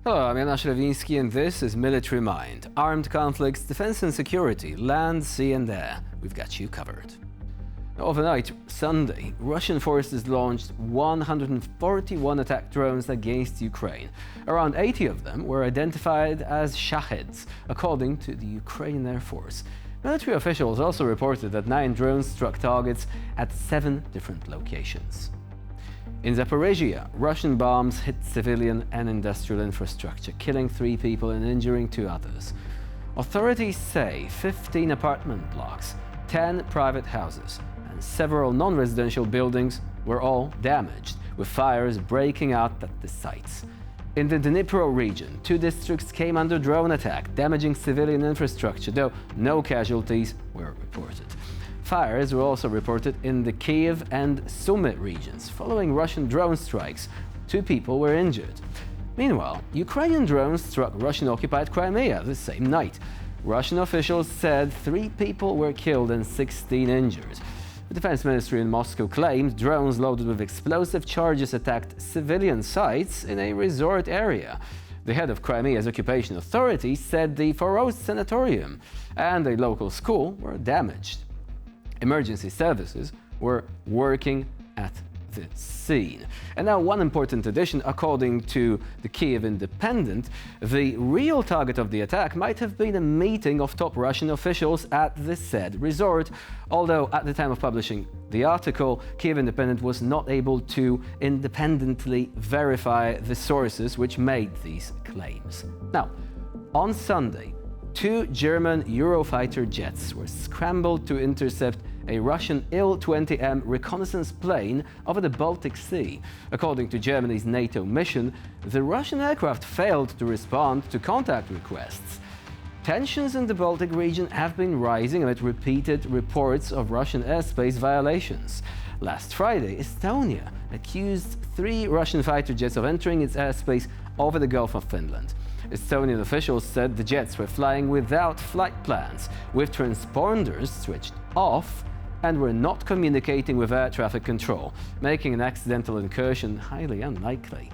Hello, I'm Jonasz Rewiński and this is Military Mind. Armed conflicts, defense and security, land, sea and air. We've got you covered. Overnight, Sunday, Russian forces launched 141 attack drones against Ukraine. Around 80 of them were identified as Shaheds, according to the Ukrainian Air Force. Military officials also reported that 9 drones struck targets at 7 different locations. In Zaporizhia, Russian bombs hit civilian and industrial infrastructure, killing 3 people and injuring 2 others. Authorities say 15 apartment blocks, 10 private houses, and several non-residential buildings were all damaged, with fires breaking out at the sites. In the Dnipro region, 2 districts came under drone attack, damaging civilian infrastructure, though no casualties were reported. Fires were also reported in the Kiev and Sumy regions. Following Russian drone strikes, 2 people were injured. Meanwhile, Ukrainian drones struck Russian-occupied Crimea the same night. Russian officials said 3 people were killed and 16 injured. The Defense Ministry in Moscow claimed drones loaded with explosive charges attacked civilian sites in a resort area. The head of Crimea's occupation authorities said the Foros Sanatorium and a local school were damaged. Emergency services were working at the scene. And now one important addition: according to the Kiev Independent, the real target of the attack might have been a meeting of top Russian officials at the said resort, although at the time of publishing the article, Kiev Independent was not able to independently verify the sources which made these claims. Now, on Sunday, 2 German Eurofighter jets were scrambled to intercept a Russian Il-20M reconnaissance plane over the Baltic Sea. According to Germany's NATO mission, the Russian aircraft failed to respond to contact requests. Tensions in the Baltic region have been rising amid repeated reports of Russian airspace violations. Last Friday, Estonia accused 3 Russian fighter jets of entering its airspace over the Gulf of Finland. Estonian officials said the jets were flying without flight plans, with transponders switched off, and were not communicating with air traffic control, making an accidental incursion highly unlikely.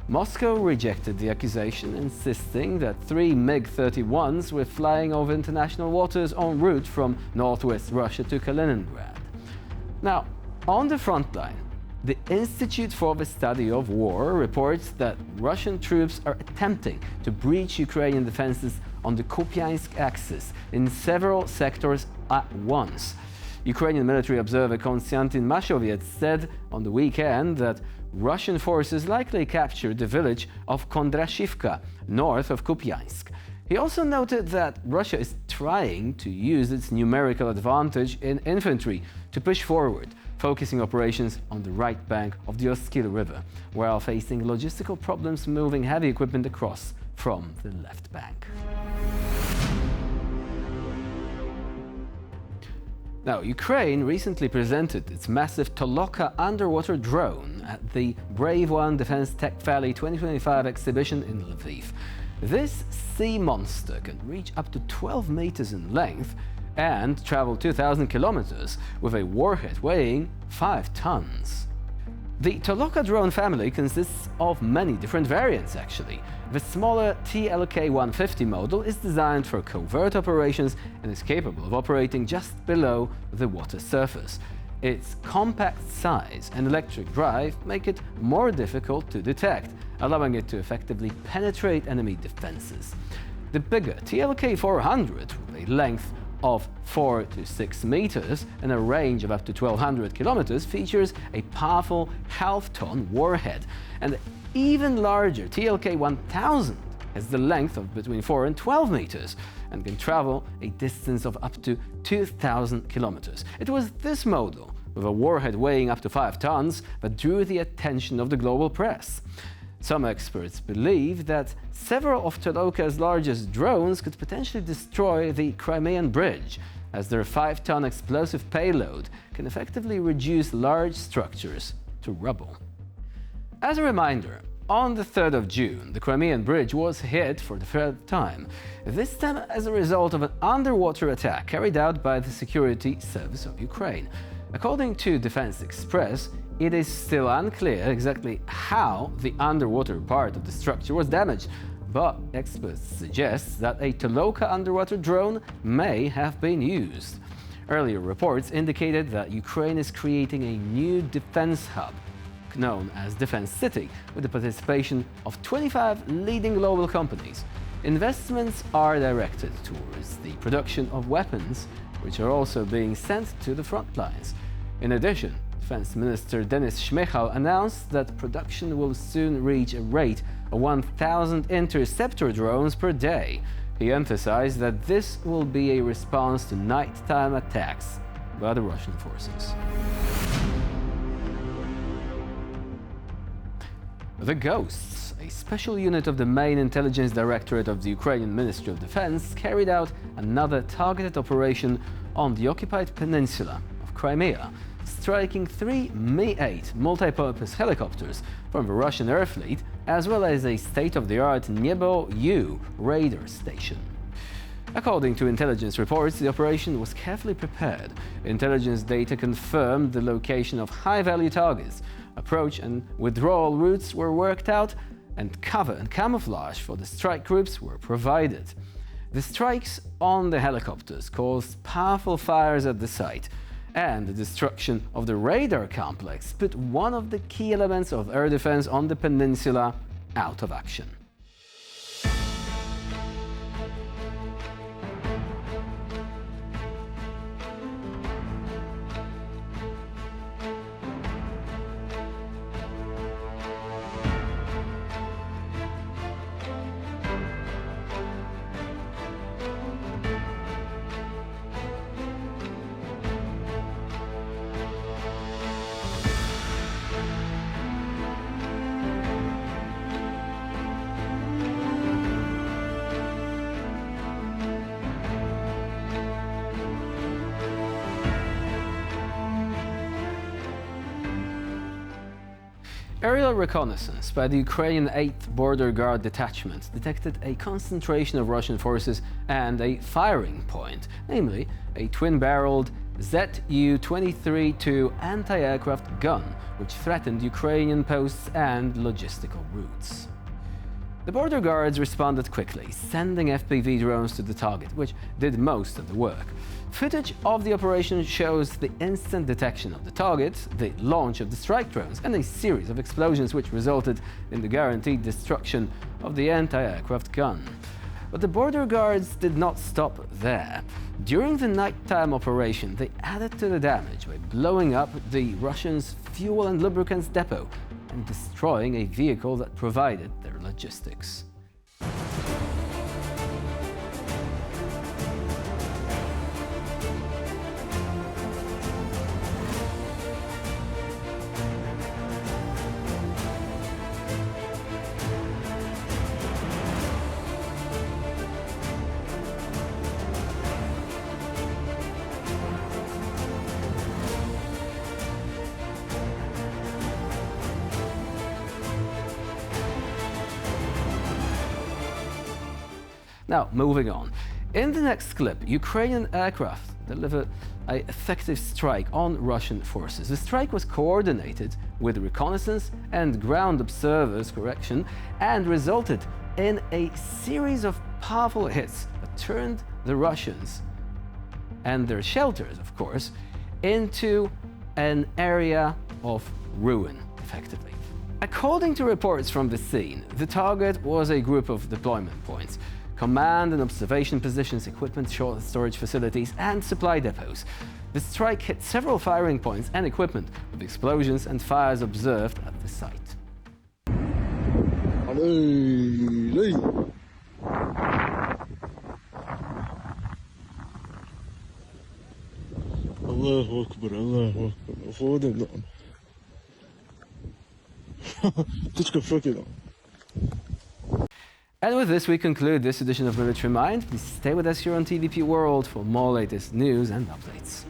Moscow rejected the accusation, insisting that 3 MiG-31s were flying over international waters en route from northwest Russia to Kaliningrad. Now, on the front line, the Institute for the Study of War reports that Russian troops are attempting to breach Ukrainian defenses on the Kupiansk axis in several sectors at once. Ukrainian military observer Konstantin Mashoviec said on the weekend that Russian forces likely captured the village of Kondrashivka, north of Kupiansk. He also noted that Russia is trying to use its numerical advantage in infantry to push forward, focusing operations on the right bank of the Oskil River, while facing logistical problems moving heavy equipment across from the left bank. Now, Ukraine recently presented its massive Toloka underwater drone at the Brave One Defense Tech Valley 2025 exhibition in Lviv. This sea monster can reach up to 12 meters in length and travel 2,000 kilometers with a warhead weighing 5 tons. The Toloka drone family consists of many different variants, actually. The smaller TLK-150 model is designed for covert operations and is capable of operating just below the water surface. Its compact size and electric drive make it more difficult to detect, allowing it to effectively penetrate enemy defenses. The bigger TLK-400, with a length of 4 to 6 meters and a range of up to 1,200 kilometers, features a powerful half-ton warhead. And the even larger TLK-1000 has the length of between 4 and 12 meters and can travel a distance of up to 2,000 kilometers. It was this model, with a warhead weighing up to 5 tons, that drew the attention of the global press. Some experts believe that several of Toloka's largest drones could potentially destroy the Crimean bridge, as their 5-ton explosive payload can effectively reduce large structures to rubble. As a reminder, on the 3rd of June, the Crimean bridge was hit for the 3rd time, this time as a result of an underwater attack carried out by the Security Service of Ukraine. According to Defense Express, it is still unclear exactly how the underwater part of the structure was damaged, but experts suggest that a Toloka underwater drone may have been used. Earlier reports indicated that Ukraine is creating a new defense hub, known as Defense City, with the participation of 25 leading global companies. Investments are directed towards the production of weapons, which are also being sent to the front lines. In addition, Defense Minister Denis Shmyhal announced that production will soon reach a rate of 1,000 interceptor drones per day. He emphasized that this will be a response to nighttime attacks by the Russian forces. The Ghosts, a special unit of the main intelligence directorate of the Ukrainian Ministry of Defense, carried out another targeted operation on the occupied peninsula of Crimea, striking 3 Mi-8 multi-purpose helicopters from the Russian air fleet, as well as a state-of-the-art Nebo-U radar station. According to intelligence reports, the operation was carefully prepared. Intelligence data confirmed the location of high-value targets. Approach and withdrawal routes were worked out, and cover and camouflage for the strike groups were provided. The strikes on the helicopters caused powerful fires at the site, and the destruction of the radar complex put one of the key elements of air defense on the peninsula out of action. Aerial reconnaissance by the Ukrainian 8th Border Guard Detachment detected a concentration of Russian forces and a firing point, namely a twin-barreled Zu-23-2 anti-aircraft gun, which threatened Ukrainian posts and logistical routes. The border guards responded quickly, sending FPV drones to the target, which did most of the work. Footage of the operation shows the instant detection of the target, the launch of the strike drones, and a series of explosions which resulted in the guaranteed destruction of the anti-aircraft gun. But the border guards did not stop there. During the nighttime operation, they added to the damage by blowing up the Russians' fuel and lubricants depot and destroying a vehicle that provided their logistics. Now, moving on. In the next clip, Ukrainian aircraft delivered an effective strike on Russian forces. The strike was coordinated with reconnaissance and ground observers correction and resulted in a series of powerful hits that turned the Russians and their shelters, of course, into an area of ruin, effectively. According to reports from the scene, the target was a group of deployment points, command and observation positions, equipment storage facilities, and supply depots. The strike hit several firing points and equipment, with explosions and fires observed at the site. Allahu Akbar, Allahu Akbar. And with this, we conclude this edition of Military Mind. Please stay with us here on TVP World for more latest news and updates.